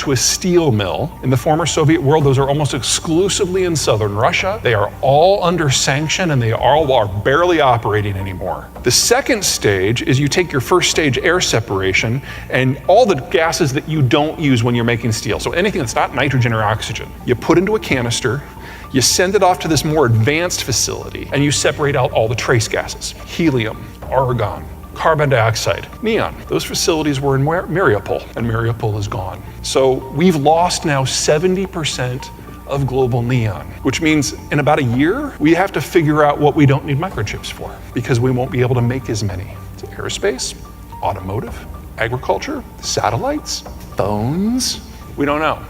to a steel mill. In the former Soviet world, those are almost exclusively in southern Russia. They are all under sanction and they all are barely operating anymore. The second stage is you take your first stage air separation and all the gases that you don't use when you're making steel, so anything that's not nitrogen or oxygen, you put into a canister, you send it off to this more advanced facility, and you separate out all the trace gases: helium, argon, carbon dioxide, neon. Those facilities were in Mariupol, and Mariupol is gone. So we've lost now 70% of global neon, which means in about a year, we have to figure out what we don't need microchips for, because we won't be able to make as many. It's aerospace, automotive, agriculture, satellites, phones. We don't know.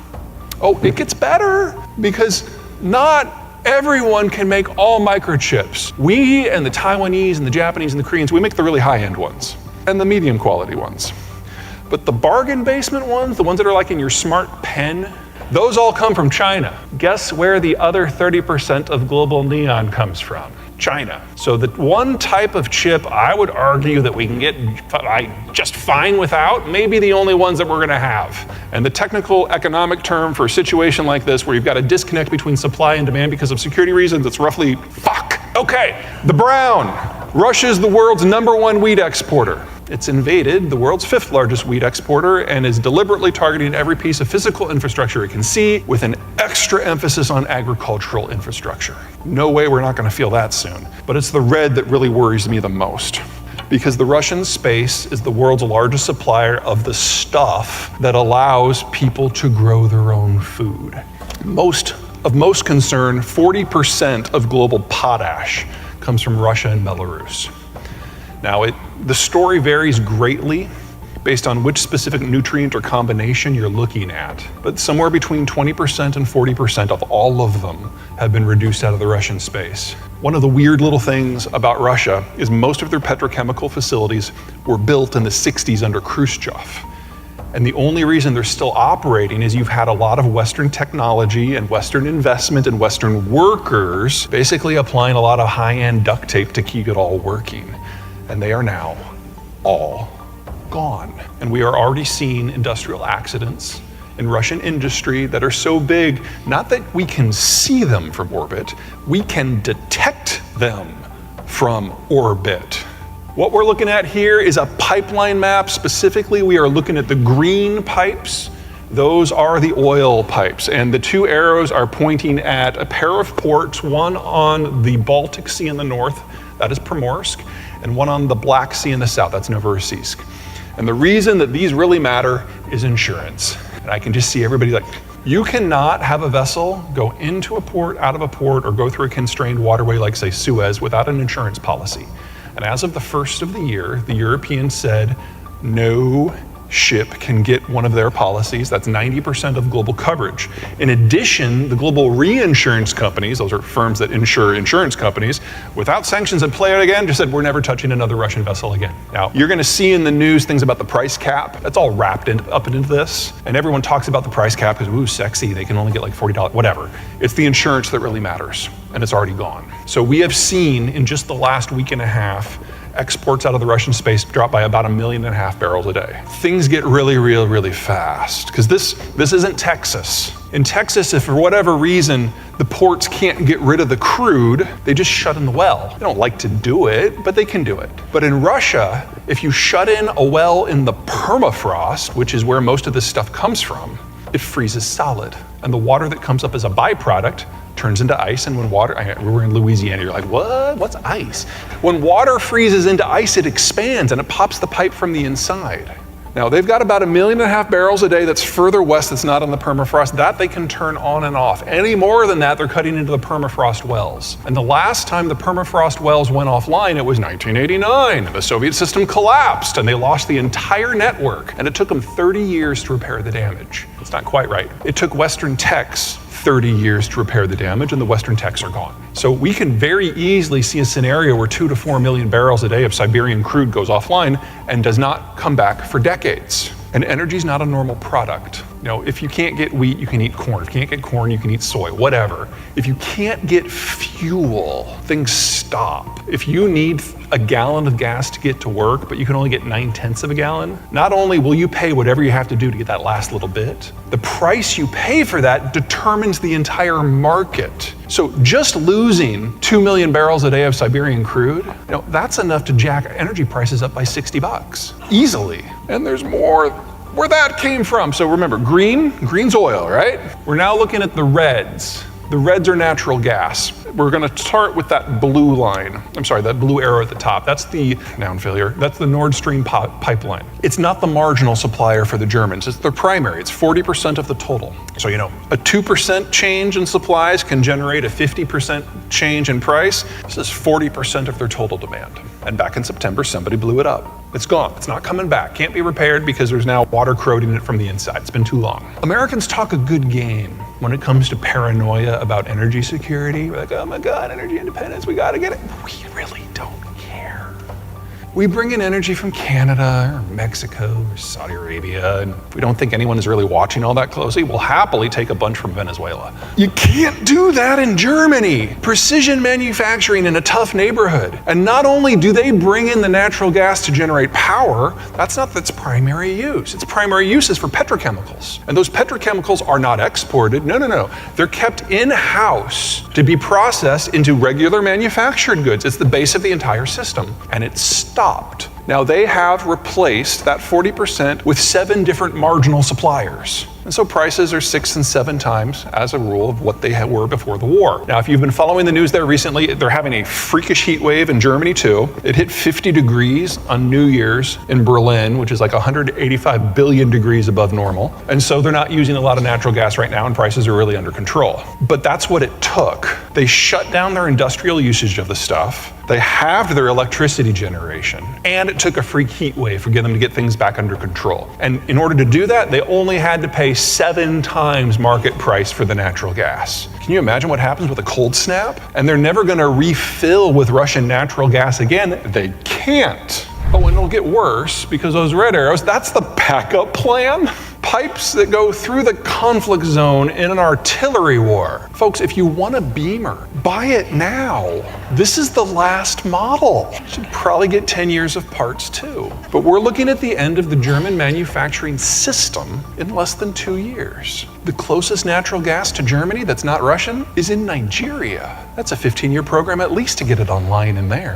Oh, it gets better, because not everyone can make all microchips. We and the Taiwanese and the Japanese and the Koreans, we make the really high-end ones and the medium quality ones. But the bargain basement ones, the ones that are like in your smart pen, those all come from China. Guess where the other 30% of global neon comes from? China. So the one type of chip I would argue that we can get just fine without, maybe the only ones that we're gonna have. And the technical economic term for a situation like this, where you've got a disconnect between supply and demand because of security reasons, it's roughly fuck. Okay, the brown. Russia's the world's #1 wheat exporter. It's invaded the world's 5th largest wheat exporter and is deliberately targeting every piece of physical infrastructure it can see, with an extra emphasis on agricultural infrastructure. No way we're not gonna feel that soon. But it's the red that really worries me the most, because the Russian space is the world's largest supplier of the stuff that allows people to grow their own food. Of most concern, 40% of global potash comes from Russia and Belarus. Now, the story varies greatly based on which specific nutrient or combination you're looking at, but somewhere between 20% and 40% of all of them have been reduced out of the Russian space. One of the weird little things about Russia is most of their petrochemical facilities were built in the 60s under Khrushchev. And the only reason they're still operating is you've had a lot of Western technology and Western investment and Western workers basically applying a lot of high-end duct tape to keep it all working. And they are now all gone. And we are already seeing industrial accidents in Russian industry that are so big, not that we can see them from orbit, we can detect them from orbit. What we're looking at here is a pipeline map. Specifically, we are looking at the green pipes. Those are the oil pipes, and the 2 arrows are pointing at a pair of ports, one on the Baltic Sea in the north, that is Primorsk, and one on the Black Sea in the south, that's Novorossiysk. And the reason that these really matter is insurance. And I can just see everybody like, you cannot have a vessel go into a port, out of a port, or go through a constrained waterway like, say, Suez without an insurance policy. And as of the first of the year, the Europeans said, no ship can get one of their policies. That's 90% of global coverage. In addition, the global reinsurance companies, those are firms that insure insurance companies, without sanctions in play again, just said, we're never touching another Russian vessel again. Now, you're gonna see in the news things about the price cap. That's all wrapped up into this. And everyone talks about the price cap because, ooh, sexy, they can only get like $40, whatever. It's the insurance that really matters, and it's already gone. So we have seen in just the last week and a half, exports out of the Russian space drop by about 1.5 million barrels a day. Things get really fast, because this isn't Texas. In Texas, if for whatever reason the ports can't get rid of the crude, they just shut in the well. They don't like to do it, but they can do it. But in Russia, if you shut in a well in the permafrost, which is where most of this stuff comes from, it freezes solid. And the water that comes up as a byproduct turns into ice, and when water, we're in Louisiana, you're like, what? What's ice? When water freezes into ice, it expands and it pops the pipe from the inside. Now, they've got about 1.5 million barrels a day that's further west that's not on the permafrost. That they can turn on and off. Any more than that, they're cutting into the permafrost wells. And the last time the permafrost wells went offline, it was 1989. The Soviet system collapsed and they lost the entire network. And it took them 30 years to repair the damage. It's not quite right. It took Western techs 30 years to repair the damage, and the Western techs are gone. So we can very easily see a scenario where 2 to 4 million barrels a day of Siberian crude goes offline and does not come back for decades. And energy is not a normal product. If you can't get wheat, you can eat corn. If you can't get corn, you can eat soy, whatever. If you can't get fuel, things stop. If you need a gallon of gas to get to work, but you can only get 9/10 of a gallon, not only will you pay whatever you have to do to get that last little bit, the price you pay for that determines the entire market. So just losing 2 million barrels a day of Siberian crude, that's enough to jack energy prices up by $60 easily. And there's more where that came from. So remember, green's oil, right? We're now looking at the reds. The reds are natural gas. We're gonna start with that blue line. That blue arrow at the top. That's the noun failure. That's the Nord Stream pipeline. It's not the marginal supplier for the Germans. It's their primary. It's 40% of the total. So a 2% change in supplies can generate a 50% change in price. This is 40% of their total demand. And back in September, somebody blew it up. It's gone. It's not coming back. Can't be repaired because there's now water corroding it from the inside. It's been too long. Americans talk a good game when it comes to paranoia about energy security. We're like, oh my God, energy independence, we gotta get it. We really don't care. We bring in energy from Canada or Mexico or Saudi Arabia, and we don't think anyone is really watching all that closely. We'll happily take a bunch from Venezuela. You can't do that in Germany. Precision manufacturing in a tough neighborhood. And not only do they bring in the natural gas to generate power, that's not its primary use. Its primary use is for petrochemicals. And those petrochemicals are not exported. No. They're kept in-house to be processed into regular manufactured goods. It's the base of the entire system. And it's stopped. Now they have replaced that 40% with 7 different marginal suppliers. And so prices are 6 and 7 times, as a rule, of what they were before the war. Now, if you've been following the news there recently, they're having a freakish heat wave in Germany too. It hit 50 degrees on New Year's in Berlin, which is like 185 billion degrees above normal. And so they're not using a lot of natural gas right now, and prices are really under control. But that's what it took. They shut down their industrial usage of the stuff. They halved their electricity generation, and it took a freak heat wave for them to get things back under control. And in order to do that, they only had to pay 7 times market price for the natural gas. Can you imagine what happens with a cold snap? And they're never gonna refill with Russian natural gas again. They can't. Oh, and it'll get worse because those red arrows, that's the backup plan. Pipes that go through the conflict zone in an artillery war. Folks, if you want a Beamer, buy it now. This is the last model. Should probably get 10 years of parts too. But we're looking at the end of the German manufacturing system in less than 2 years. The closest natural gas to Germany that's not Russian is in Nigeria. That's a 15-year program at least to get it online in there.